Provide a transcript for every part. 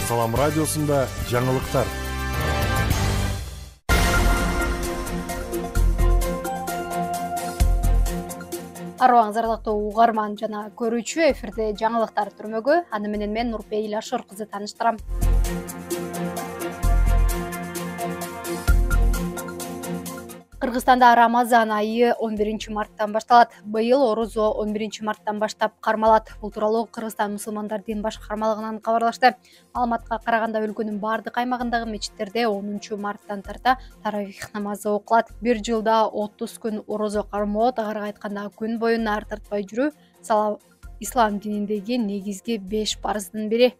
Салам радиосунда жаңылыктар. Арваңыз ардактуу угарман жана көрүүчү, эфирде жаңылыктар түрмөгү. Аны менен мен Нурпей Илашор кызы тааныштырам. Кыргызстанда Рамазан айы 11 марттан башталат. Быйыл орозо 11 марттан баштап кармалат. Бул тууралуу Кыргызстан мусулмандар дин башкармалыгынан кабарлашты. Маалыматка караганда өлкөнүн бардык аймагындагы мечиттерде 10 марттан тарта таравих намазы окулат. Бир жылда 30 күн орозо кармоо, тагыраагы айтканда күн бою наар тартпай жүрүү ислам дининдеги негизги 5 парыздын бири.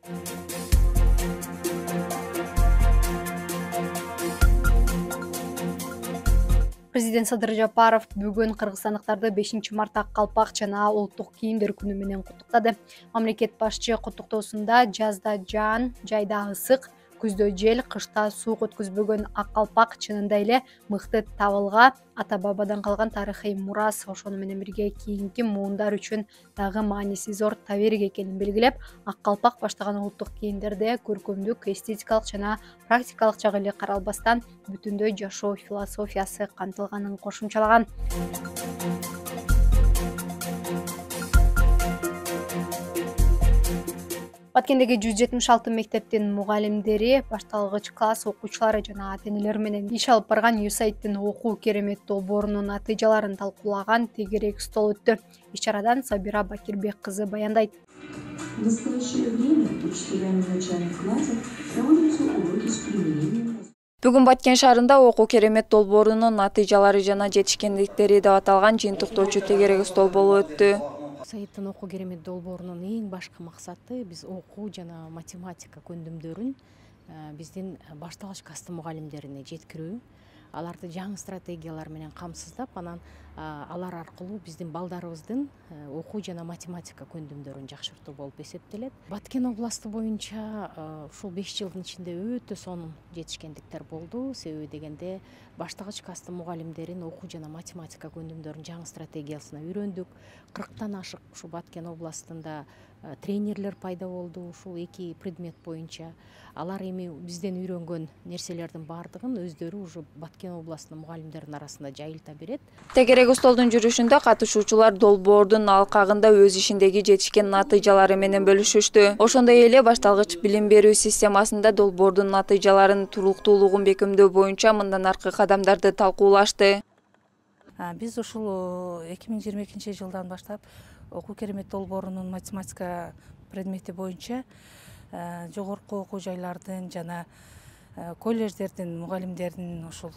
Президент Садыр Жапаров бүгүн кыргызстандыктарды 5 мартта ак калпак жана улуттук кийимдер күнү менен куттуктады. Мамлекет башчы куттуктоосунда жазда жаан, жайда ысык, күздө жел, кышта суук өткөзбөгөн ак калпак чынында эле мыкты табылга, ата бабадан калган тарыхый мурас, ошону менен бирге кийинки муундар үчүн дагы мааниси зор таберик экенин белгилеп, ак калпак баштаган улуттук кийимдерде көркөмдүк, эстетикалык жана практикалык жагы эле каралбастан бүтүндөй жашоо философиясы камтылганын кошумчалаган. Баткендеги 176 мектептин мугалимдери, башталгыч класс окуучулары жана ата-энелер менен иш алып барган USAID-тин окуу керемет долбоорунун натыйжаларын талкуулаган тегерек стол өттү. Иш-чарадан Сабира Бакирбек кызы баяндайт. В настоящее время учителями начальных классов проводятся уроки с применением. Бүгүн Баткен шаарында окуу керемет долбоорунун натыйжалары жана жетишкендиктери деп аталган жыйынтыктоочу тегерек стол болуп өттү. USAID-тин окуу керемет долбоорунун эң башкы максаты биз окуу жана математика көндүмдөрүн биздин башталгыч класстын мугалимдерине жеткирүү, аларды жаңы стратегиялар менен камсыздап, анан алар аркылуу биздин балдарыбыздын окуу жана математика көндүмдөрүн жакшыртуу болуп эсептелет. Баткен областы боюнча ушул 5 жылдын ичинде өтө сонун жетишкендиктер болду. Себеби дегенде башталгыч класстын мугалимдерин окуу жана математика көндүмдөрүн жаңы стратегиясына үйрөндүк. 40тан ашык ушу Баткен областында тренерлер пайда болду ушул 2 предмет боюнча. Алар эми бизден үйрөнгөн нерселердин баардыгын өздөрү уже Баткен областынын мугалимдеринин арасында жайылта берет. Тегерек столдун жүрүшүндө катышуучулар долбоордун алкагында өз ишиндеги жетишкен натыйжалары менен бөлүшүштү. Ошондой эле башталгыч билим берүү системасында долбоордун натыйжаларын туруктуулугун бекемдөө боюнча мындан аркы кадамдарды талкуулашты. Биз ушул 2022 жылдан баштап окуу керемет долбоорунун математика предмети боюнча жогорку окуу жайлардын жана колледждердин мугалимдерин ушул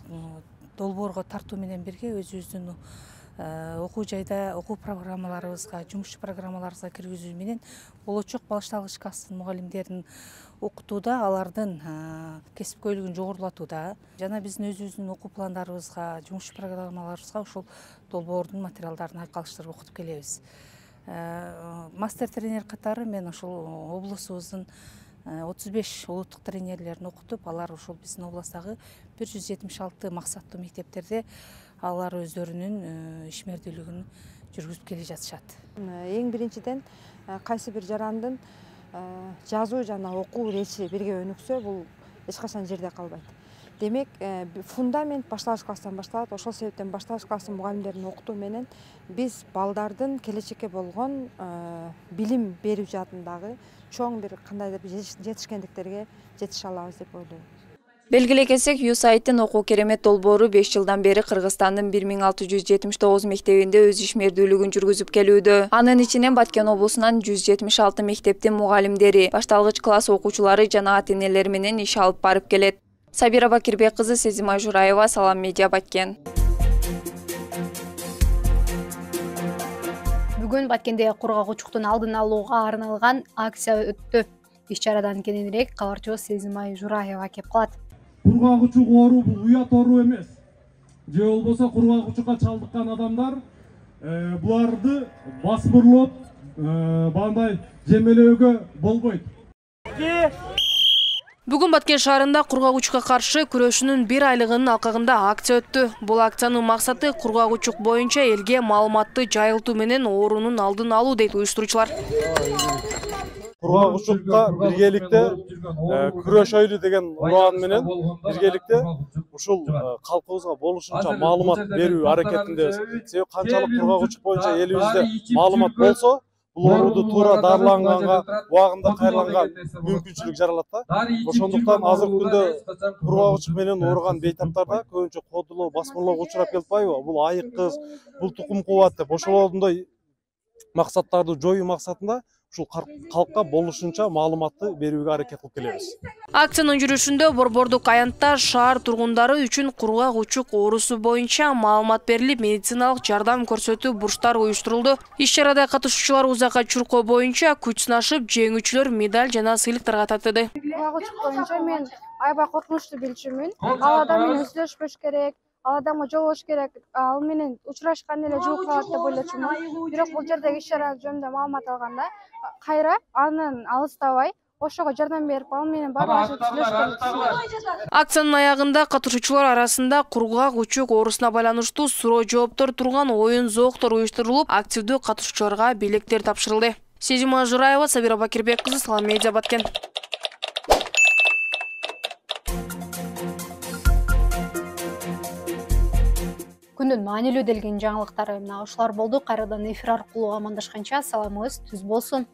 долбоорго тартуу менен бирге өзүбүздүн окуу жайда окуу программаларыбызга, жумушчу программаларыбызга киргизүү менен болочок башталгыч класстын мугалимдерин окутууда, алардын кесипкөйлүгүн жогорулатууда жана биздин өзүбүздүн окуу пландарыбызга, жумушчу программаларыбызга ушул долбоордун материалдарын аркалаштырып окутуп келебиз. Мастер тренер катары мен ушул облусубуздун 35 улуттук тренерлерин окутуп, алар ушул биздин областагы 176 максаттуу мектептерде алар өздөрүнүн ишмердүүлүгүн жүргүзүп келе жатышат. Эң биринчиден кайсы бир жарандын жазуу жана окуу речи бирге өнүксө, бул эч качан жерде калбайт. Демек, фундамент башталгыч класстан башталат. Ошол себептен башталгыч класстын мугалимдерин окутуу менен биз балдардын келечекке болгон билим берүү жаатындагы чоң бир кандайдыр жетишкендиктерге жетише алабыз деп ойлойм. Белгилей кетсек, USAID-тин окуу керемет долбоору 5 жылдан бери Кыргызстандын 1679 мектебинде өз ишмердүүлүгүн жүргүзүп келүүдө. Анын ичинен Баткен облусунан 176 мектептин мугалимдери, башталгыч класс окуучулары жана ата-энелер менен иш алып барып келет. Сабира Бакирбек кызы, Сезимай Жураева, Салам Медиа, Баткен. Бүгүн Баткенде кургагучуктун алдын алууга арналган акция өттү. Иш-чарадан кененирээк кабарчыбыз Сезимай Жураева кеп калат. Кургагучук оору бул уят оору эмес. Же болбосо кургагучукка чалдыккан адамдар буларды басмырлоп, бандай жемелөөгө болбойт. Бүгүн Баткен шаарында кургагучукка каршы күрөшүүнүн 1 айлыгынын алкагында акция өттү. Бул акциянын максаты кургагучук боюнча элге маалыматты жайылтуу менен оорунун алдын алуу дейт уюштуруучулар. кургагучукка биргеликте күрөшөйлү деген уран менен биргеликте ушул калкыбызга болушунча маалымат берүү аракетиндебиз. Себеби канчалык кургагучук боюнча элибизде маалымат болсо, бул ооруду туура дарыланганга, убагында кайрылганга мүмкүнчүлүк жаралат да. Ошондуктан азыркы күндө кургагучук менен ооруган бейтаптарда көбүнчө кодулоо, басмырлоого учурап келиппайбы? Бул айык кыз, бул тукум кубат деп ошолордой максаттарды жоюу максатында ушул калкка болушунча маалыматты берүүгө аракет кылып келебиз. Акциянын жүрүшүндө Борбордук аянтта шаар тургундары үчүн кургак-учук оорусу боюнча маалымат берилип, медициналык жардам көрсөтүү бурчтары уюштурулду. Иш-чарада катышуучулар узакка чуркоо боюнча күч сынашып, жеңүүчүлөр медаль жана сыйлыктарга тартылды. Кургак-учук боюнча мен аябай коркунучтуу билчүмүн. Ал адам менен сүйлөшпөш керек. Ал адамга жолугуш керек, ал менен учурашкан эле жугуп калат деп ойлочумун. Бирок бул жердеги иш-чара жөнүндө маалымат алганда, кайра анын алыстабай ошого жардам берип, ал менен баарлашып сүйлөшкөн. Акциянын аягында катышуучулар арасында кургак-учук оорусуна байланыштуу суроо жооптор турган оюн-зооктор уюштурулуп, активдүү катышуучуларга белектер тапшырылды. Сезима Жураева, Сабира Бакирбек кызы, Салам Медиа, Баткен. Күндүн маанилүү делген жаңылыктары мына ушулар болду. Кайрадан эфир аркылуу амандашканча саламыңыз түз болсун.